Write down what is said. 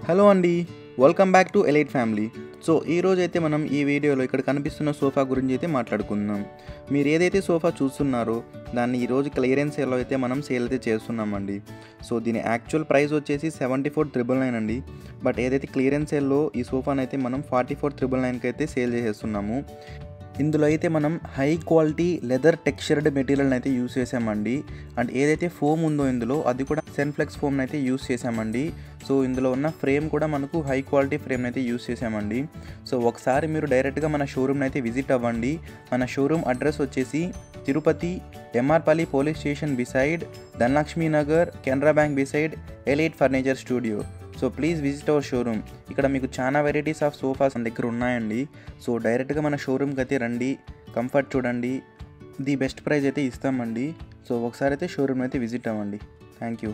Hello అండి, welcome back to elite family. So ఈరోజు అయితే మనం ఈ వీడియోలో ఇక్కడ కనిపిస్తున్న సోఫా గురించి అయితే మాట్లాడుకుందాం. మీరు ఏదైతే సోఫా చూస్తున్నారో దాన్ని ఈరోజు క్లియరెన్స్ సేల్లో అయితే మనం సేల్ అయితే చేస్తున్నామండి. సో దీని యాక్చువల్ ప్రైస్ వచ్చేసి 74,999 అండి. బట్ ఏదైతే క్లియరెన్స్ సేల్లో ఈ సోఫాని అయితే మనం 44,999కి అయితే సేల్ చేసేస్తున్నాము. ఇందులో అయితే మనం హై క్వాలిటీ లెదర్ టెక్స్చర్డ్ మెటీరియల్ని అయితే యూస్ చేసామండి. అండ్ ఏదైతే ఫోమ్ ఉందో ఇందులో అది కూడా సెన్ఫ్లెక్స్ ఫోమ్ని అయితే యూస్ చేసామండి. సో ఇందులో ఉన్న ఫ్రేమ్ కూడా మనకు హై క్వాలిటీ ఫ్రేమ్ని అయితే యూస్ చేసామండి. సో ఒకసారి మీరు డైరెక్ట్గా మన షోరూమ్ని అయితే విజిట్ అవ్వండి. మన షోరూమ్ అడ్రస్ వచ్చేసి Tirupati MR Palli police station beside Dhanalakshmi Nagar Canara bank beside elite furniture studio. So please visit our showroom. ఇక్కడ మీకు చాలా వెరైటీస్ ఆఫ్ సోఫాస్ మన దగ్గర ఉన్నాయండి. సో డైరెక్ట్గా మన షోరూమ్కి అయితే రండి, కంఫర్ట్ చూడండి, ది బెస్ట్ ప్రైస్ అయితే ఇస్తామండి. సో ఒకసారి అయితే షోరూమ్ అయితే విజిట్ అవ్వండి. Thank you.